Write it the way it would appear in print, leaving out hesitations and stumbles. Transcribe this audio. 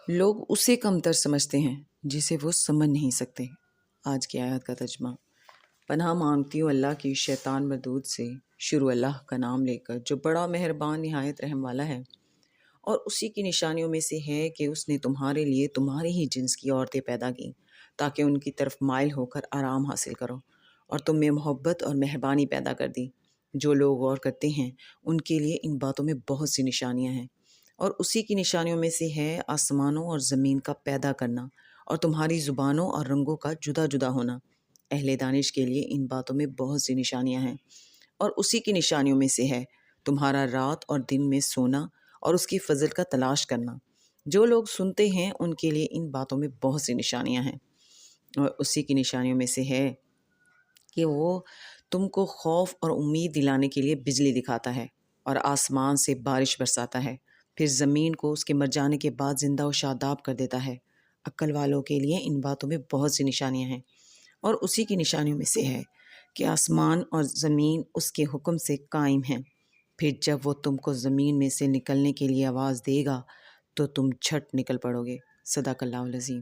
لوگ اسے کمتر سمجھتے ہیں جسے وہ سمجھ نہیں سکتے۔ آج کی آیت کا ترجمہ۔ پناہ مانگتی ہوں اللہ کی شیطان مردود سے، شروع اللہ کا نام لے کر جو بڑا مہربان نہایت رحم والا ہے۔ اور اسی کی نشانیوں میں سے ہے کہ اس نے تمہارے لیے تمہارے ہی جنس کی عورتیں پیدا کی تاکہ ان کی طرف مائل ہو کر آرام حاصل کرو، اور تم میں محبت اور مہربانی پیدا کر دی۔ جو لوگ غور کرتے ہیں ان کے لیے ان باتوں میں بہت سی نشانیاں ہیں۔ اور اسی کی نشانیوں میں سے ہے آسمانوں اور زمین کا پیدا کرنا اور تمہاری زبانوں اور رنگوں کا جدا جدا ہونا۔ اہل دانش کے لیے ان باتوں میں بہت سی نشانیاں ہیں۔ اور اسی کی نشانیوں میں سے ہے تمہارا رات اور دن میں سونا اور اس کی فضل کا تلاش کرنا۔ جو لوگ سنتے ہیں ان کے لیے ان باتوں میں بہت سی نشانیاں ہیں۔ اور اسی کی نشانیوں میں سے ہے کہ وہ تم کو خوف اور امید دلانے کے لیے بجلی دکھاتا ہے اور آسمان سے بارش برساتا ہے، پھر زمین کو اس کے مر جانے کے بعد زندہ و شاداب کر دیتا ہے۔ عقل والوں کے لیے ان باتوں میں بہت سی نشانیاں ہیں۔ اور اسی کی نشانیوں میں سے ہے کہ آسمان اور زمین اس کے حکم سے قائم ہیں، پھر جب وہ تم کو زمین میں سے نکلنے کے لیے آواز دے گا تو تم جھٹ نکل پڑو گے۔ صدق اللہ العظیم۔